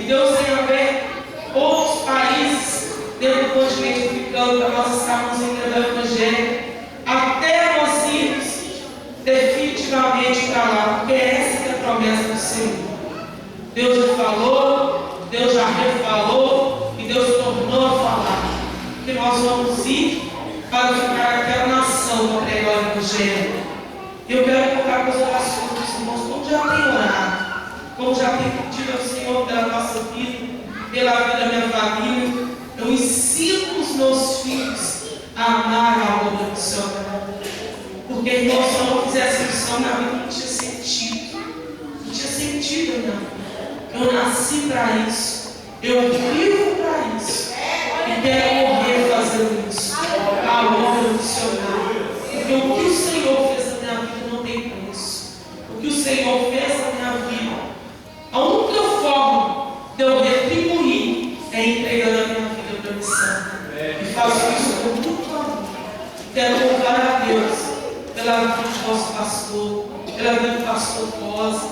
Deus tem aberto outros países dentro do continente africano para nós estarmos entendendo o Evangelho, até nós irmos definitivamente para lá, porque essa é a promessa do Senhor. Deus já falou, Deus já refalou e Deus tornou a falar que nós vamos ir para ficar aquela nação para pregar o Evangelho. Eu quero colocar com os orações dos irmãos, como já tem orado, como já tem pedido ao Senhor pela nossa vida, pela vida da minha família. Eu ensino os meus filhos a amar a obra do Senhor. Porque, irmão, se eu não fizesse missão na vida, não tinha sentido. Não tinha sentido, não. Eu nasci para isso. Eu vivo para isso. E quero morrer fazendo isso. A obra do Senhor. Porque o que o Senhor fez na minha vida não tem preço. O que o Senhor fez na minha vida, a única forma de eu retribuir é entregando a minha vida para a missão. E faço isso com muito amor. Quero louvar a Deus pela vida do nosso pastor, pela vida do pastor Rosa,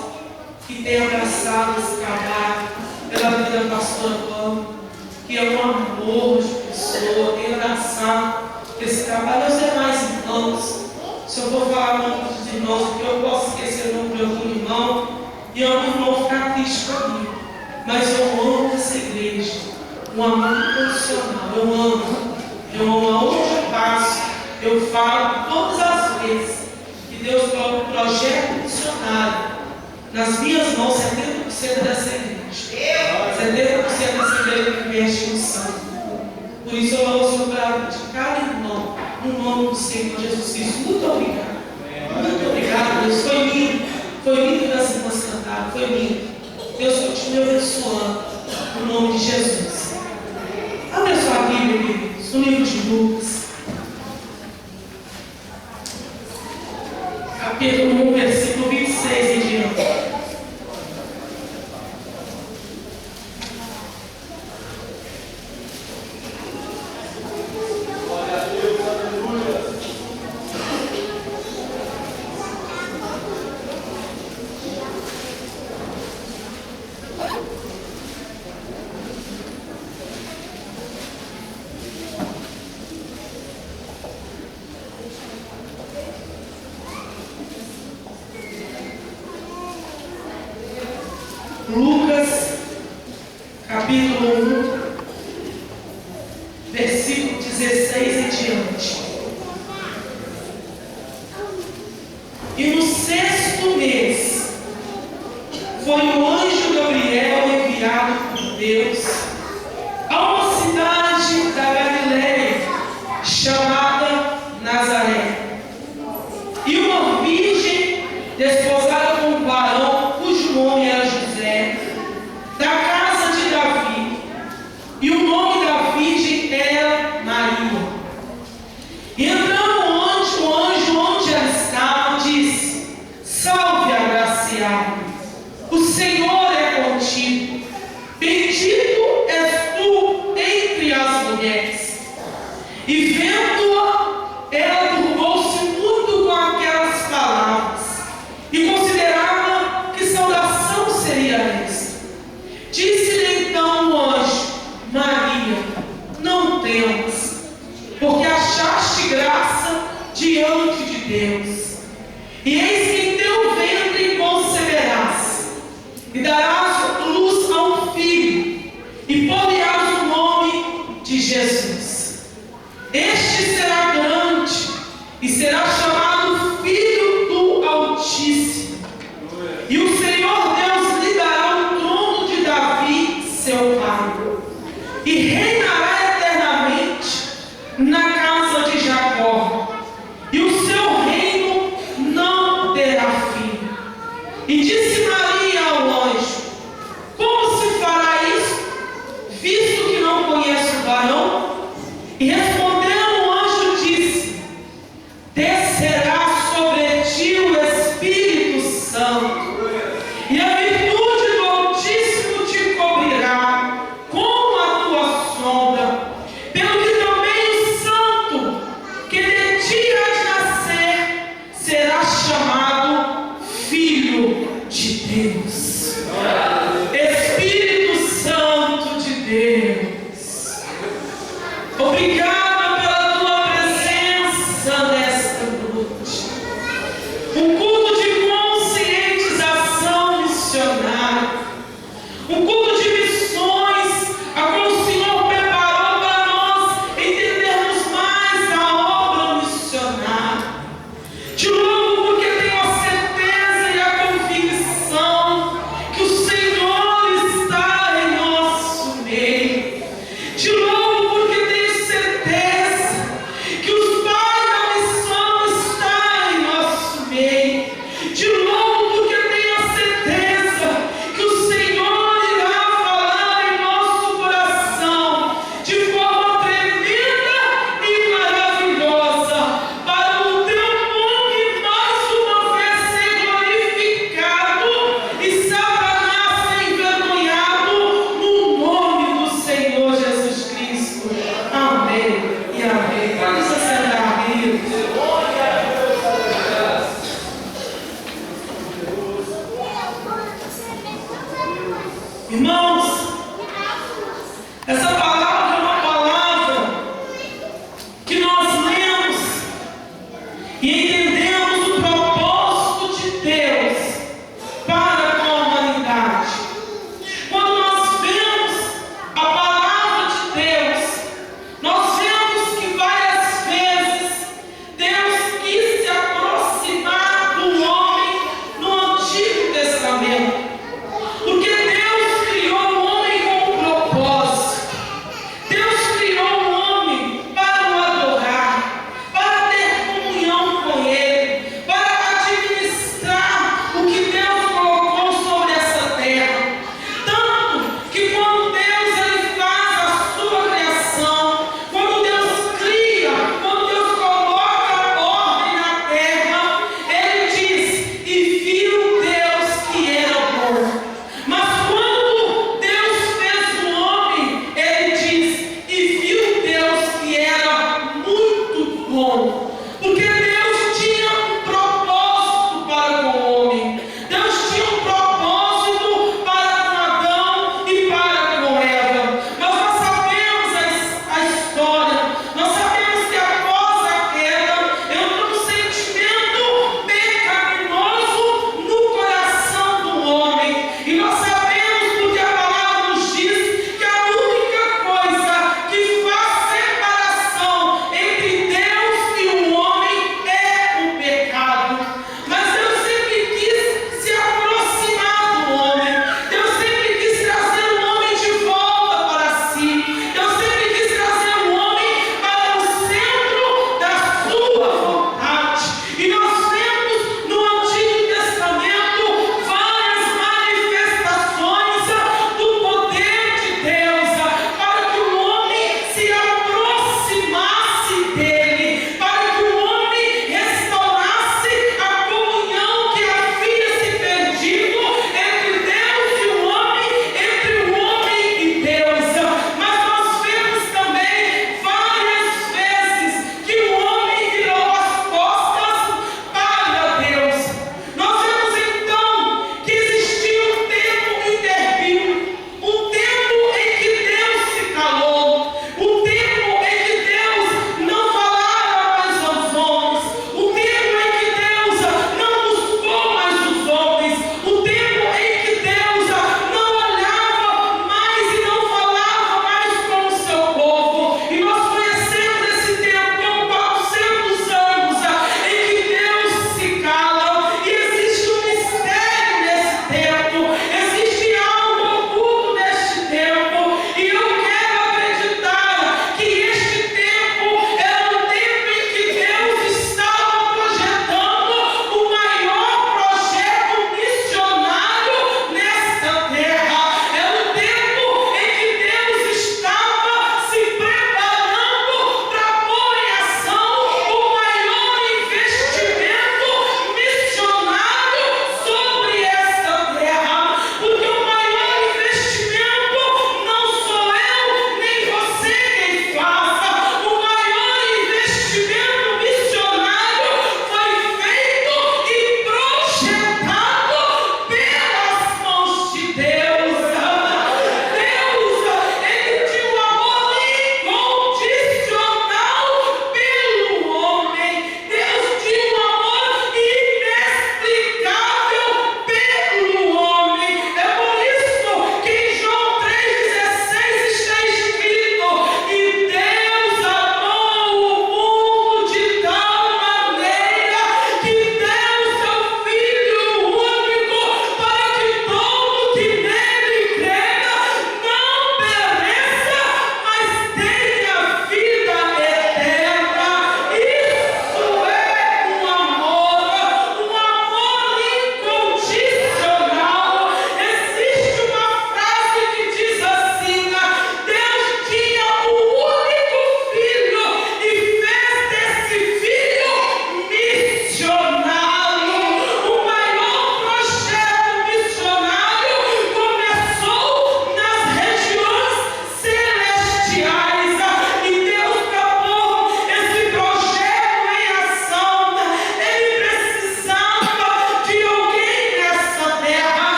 que tem abraçado esse trabalho, pela vida da pastora Pamela, que é um amor de pessoa, tem abraçado esse trabalho. Aos demais irmãos, se eu for falar o nome dos irmãos, porque eu posso esquecer o nome de algum irmão, e algum irmão ficar triste comigo, mas eu amo essa igreja, um amor incondicional. Eu amo aonde eu passo, eu falo todas as vezes que Deus coloca um projeto missionário nas minhas mãos. 70% dessa igreja, 70% dessa igreja que mexe no sangue. Por isso eu louvo sobre a vida de cada irmão, no nome do Senhor Jesus Cristo. Muito obrigado, muito obrigado, Deus. Foi lindo que as irmãs cantaram, foi lindo. Deus continue abençoando, no nome de Jesus. Abre a sua Bíblia, queridos, no livro de Lucas, capítulo 1, versículo 26 em diante. Lucas, capítulo 1, versículo 16 em diante. E no 6º mês, foi o anjo Gabriel enviado por Deus a uma cidade da Galileia, chamada Nazaré. E uma virgem desposada com um varão, cujo nome era José, da casa de Davi, e o nome da virgem era Maria. E entrando o anjo onde ela estava, disse: Salve, agraciada, o Senhor é contigo, bendito és tu entre as mulheres. E vendo-a, ela turbou-se muito com aquelas palavras, e considerava que saudação seria esta. Disse-lhe então o anjo: Maria, não temas, porque achaste graça diante de Deus. E eis que em teu ventre conceberás, e darás luz a um filho, e pôr-lhe-ás o nome de Jesus. Este será grande, e será chamado Filho do Altíssimo. E o Senhor Deus lhe dará o trono de Davi, seu pai, e reinará eternamente na casa de Jacó, e o seu reino não terá fim. E disse Maria ao anjo: Como se fará isso, visto que não conheço o varão? E respondendo o anjo, disse: Descerá Deus. Obrigado pela tua presença nesta noite. Um culto de conscientização missionária. Um culto de missões, a qual o Senhor preparou para nós entendermos mais a obra missionária. Te louvo porque tenho a certeza e a convicção que o Senhor está em nosso meio. Te louvo porque tenho certeza que os pais da missão estão em nosso meio. Te louvo porque tenho a certeza que o Senhor irá falar em nosso coração de forma tremenda e maravilhosa, para o teu nome mais uma vez ser glorificado e Satanás ser envergonhado no nome do Senhor Jesus Cristo. Amém e amém. Pode se sentar, queridos. Irmãos,